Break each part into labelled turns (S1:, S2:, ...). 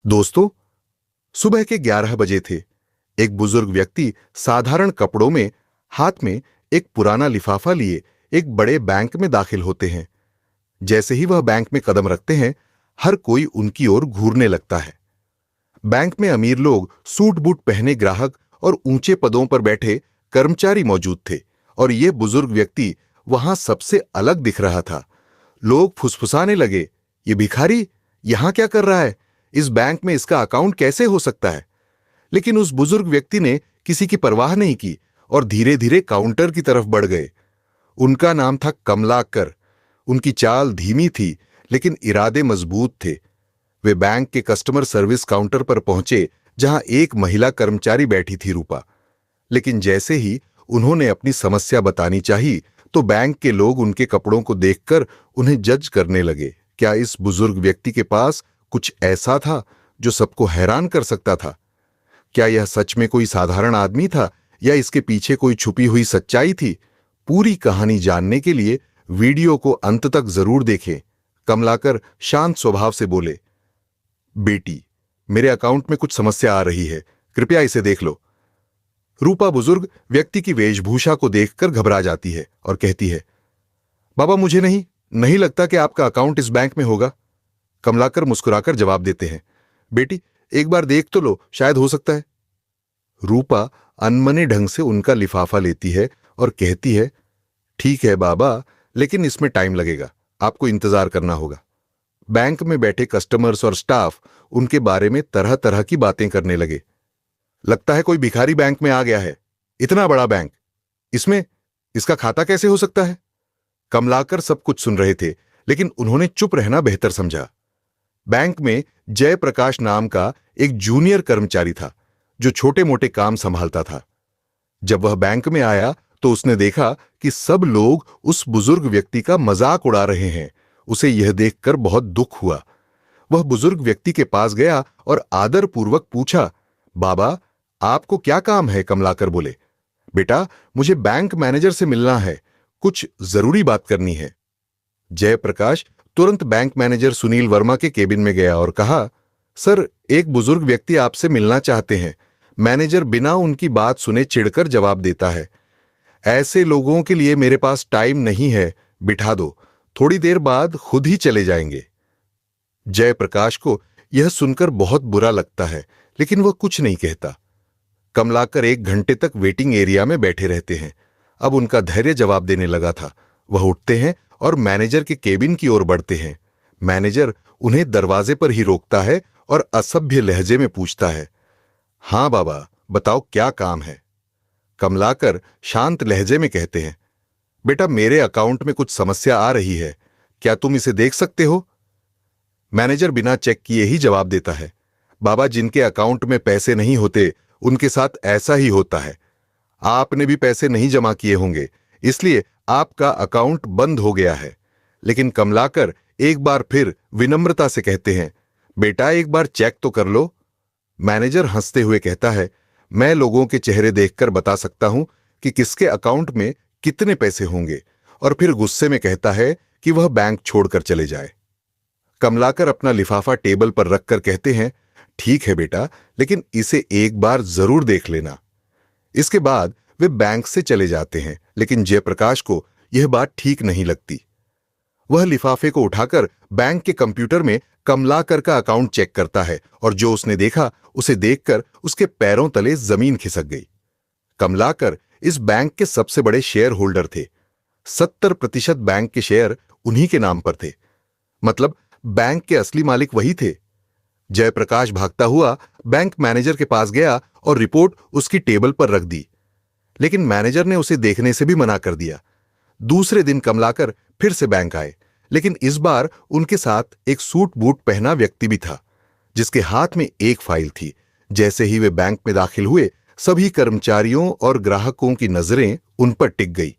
S1: दोस्तों, सुबह के 11 बजे थे। एक बुजुर्ग व्यक्ति साधारण कपड़ों में, हाथ में एक पुराना लिफाफा लिए एक बड़े बैंक में दाखिल होते हैं। जैसे ही वह बैंक में कदम रखते हैं, हर कोई उनकी ओर घूरने लगता है। बैंक में अमीर लोग, सूट बूट पहने ग्राहक और ऊंचे पदों पर बैठे कर्मचारी मौजूद थे, और ये बुजुर्ग व्यक्ति वहां सबसे अलग दिख रहा था। लोग फुसफुसाने लगे, ये भिखारी यहां क्या कर रहा है? इस बैंक में इसका अकाउंट कैसे हो सकता है? लेकिन उस बुजुर्ग व्यक्ति ने किसी की परवाह नहीं की और धीरे धीरे काउंटर की तरफ बढ़ गए। उनका नाम था कमलाकर। उनकी चाल धीमी थी, लेकिन इरादे मजबूत थे। वे बैंक के कस्टमर सर्विस काउंटर पर पहुंचे, जहां एक महिला कर्मचारी बैठी थी, रूपा। लेकिन जैसे ही उन्होंने अपनी समस्या बतानी चाही, तो बैंक के लोग उनके कपड़ों को देखकर उन्हें जज करने लगे। क्या इस बुजुर्ग व्यक्ति के पास कुछ ऐसा था जो सबको हैरान कर सकता था? क्या यह सच में कोई साधारण आदमी था, या इसके पीछे कोई छुपी हुई सच्चाई थी? पूरी कहानी जानने के लिए वीडियो को अंत तक जरूर देखें। कमलाकर शांत स्वभाव से बोले, बेटी, मेरे अकाउंट में कुछ समस्या आ रही है, कृपया इसे देख लो। रूपा बुजुर्ग व्यक्ति की वेशभूषा को देखकर घबरा जाती है और कहती है, बाबा, मुझे नहीं लगता कि आपका अकाउंट इस बैंक में होगा। कमलाकर मुस्कुराकर जवाब देते हैं, बेटी, एक बार देख तो लो, शायद हो सकता है। रूपा अनमने ढंग से उनका लिफाफा लेती है और कहती है, ठीक है बाबा, लेकिन इसमें टाइम लगेगा, आपको इंतजार करना होगा। बैंक में बैठे कस्टमर्स और स्टाफ उनके बारे में तरह तरह की बातें करने लगे। लगता है कोई भिखारी बैंक में आ गया है। इतना बड़ा बैंक, इसमें इसका खाता कैसे हो सकता है? कमलाकर सब कुछ सुन रहे थे, लेकिन उन्होंने चुप रहना बेहतर समझा। बैंक में जयप्रकाश नाम का एक जूनियर कर्मचारी था, जो छोटे मोटे काम संभालता था। जब वह बैंक में आया तो उसने देखा कि सब लोग उस बुजुर्ग व्यक्ति का मजाक उड़ा रहे हैं। उसे यह देखकर बहुत दुख हुआ। वह बुजुर्ग व्यक्ति के पास गया और आदरपूर्वक पूछा, बाबा, आपको क्या काम है? कमलाकर बोले, बेटा, मुझे बैंक मैनेजर से मिलना है, कुछ जरूरी बात करनी है। जयप्रकाश तुरंत बैंक मैनेजर सुनील वर्मा के केबिन में गया और कहा, सर, एक बुजुर्ग व्यक्ति आपसे मिलना चाहते हैं। मैनेजर बिना उनकी बात सुने चिढ़कर जवाब देता है, ऐसे लोगों के लिए मेरे पास टाइम नहीं है, बिठा दो, थोड़ी देर बाद खुद ही चले जाएंगे। जयप्रकाश को यह सुनकर बहुत बुरा लगता है, लेकिन वह कुछ नहीं कहता। कमलाकर 1 घंटे तक वेटिंग एरिया में बैठे रहते हैं। अब उनका धैर्य जवाब देने लगा था। वह उठते हैं और मैनेजर के केबिन की ओर बढ़ते हैं। मैनेजर उन्हें दरवाजे पर ही रोकता है और असभ्य लहजे में पूछता है, हां बाबा, बताओ क्या काम है? कमलाकर शांत लहजे में कहते हैं, बेटा, मेरे अकाउंट में कुछ समस्या आ रही है, क्या तुम इसे देख सकते हो? मैनेजर बिना चेक किए ही जवाब देता है, बाबा, जिनके अकाउंट में पैसे नहीं होते उनके साथ ऐसा ही होता है। आपने भी पैसे नहीं जमा किए होंगे, इसलिए आपका अकाउंट बंद हो गया है। लेकिन कमलाकर एक बार फिर विनम्रता से कहते हैं, बेटा, एक बार चेक तो कर लो। मैनेजर हंसते हुए कहता है, मैं लोगों के चेहरे देखकर बता सकता हूं कि किसके अकाउंट में कितने पैसे होंगे, और फिर गुस्से में कहता है कि वह बैंक छोड़कर चले जाए। कमलाकर अपना लिफाफा टेबल पर रखकर कहते हैं, ठीक है बेटा, लेकिन इसे एक बार जरूर देख लेना। इसके बाद वे बैंक से चले जाते हैं, लेकिन जयप्रकाश को यह बात ठीक नहीं लगती। वह लिफाफे को उठाकर बैंक के कंप्यूटर में कमलाकर का अकाउंट चेक करता है, और जो उसने देखा उसे देखकर उसके पैरों तले जमीन खिसक गई। कमलाकर इस बैंक के सबसे बड़े शेयर होल्डर थे। 70% बैंक के शेयर उन्हीं के नाम पर थे। मतलब बैंक के असली मालिक वही थे। जयप्रकाश भागता हुआ बैंक मैनेजर के पास गया और रिपोर्ट उसकी टेबल पर रख दी, लेकिन मैनेजर ने उसे देखने से भी मना कर दिया। दूसरे दिन कमलाकर फिर से बैंक आए, लेकिन इस बार उनके साथ एक सूट बूट पहना व्यक्ति भी था, जिसके हाथ में एक फाइल थी। जैसे ही वे बैंक में दाखिल हुए, सभी कर्मचारियों और ग्राहकों की नजरें उन पर टिक गई।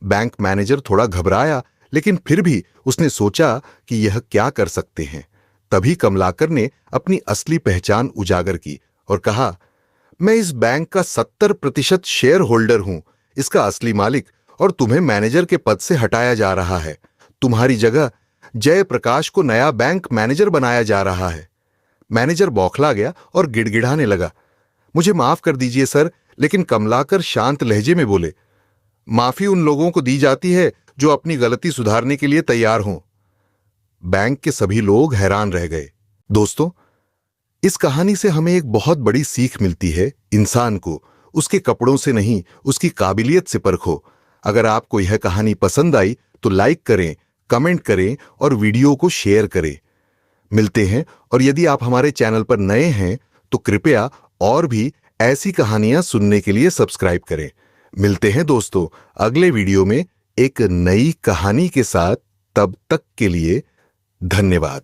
S1: बैंक मैनेजर थोड़ा घबराया, लेकिन फिर भी उसने सोचा कि यह क्या कर सकते हैं। तभी कमलाकर ने अपनी असली पहचान उजागर की और कहा, मैं इस बैंक का 70% शेयर होल्डर हूं, इसका असली मालिक, और तुम्हें मैनेजर के पद से हटाया जा रहा है। तुम्हारी जगह जयप्रकाश को नया बैंक मैनेजर बनाया जा रहा है। मैनेजर बौखला गया और गिड़गिड़ाने लगा। मुझे माफ कर दीजिए सर, लेकिन कमलाकर शांत लहजे में बोले, माफी उन लोगों को दी जाती है जो अपनी गलती सुधारने के लिए तैयार हों। बैंक के सभी लोग हैरान रह गए। दोस्तों, इस कहानी से हमें एक बहुत बड़ी सीख मिलती है। इंसान को उसके कपड़ों से नहीं, उसकी काबिलियत से परखो। अगर आपको यह कहानी पसंद आई तो लाइक करें, कमेंट करें और वीडियो को शेयर करें। मिलते हैं, और यदि आप हमारे चैनल पर नए हैं तो कृपया और भी ऐसी कहानियां सुनने के लिए सब्सक्राइब करें। मिलते हैं दोस्तों अगले वीडियो में एक नई कहानी के साथ। तब तक के लिए धन्यवाद।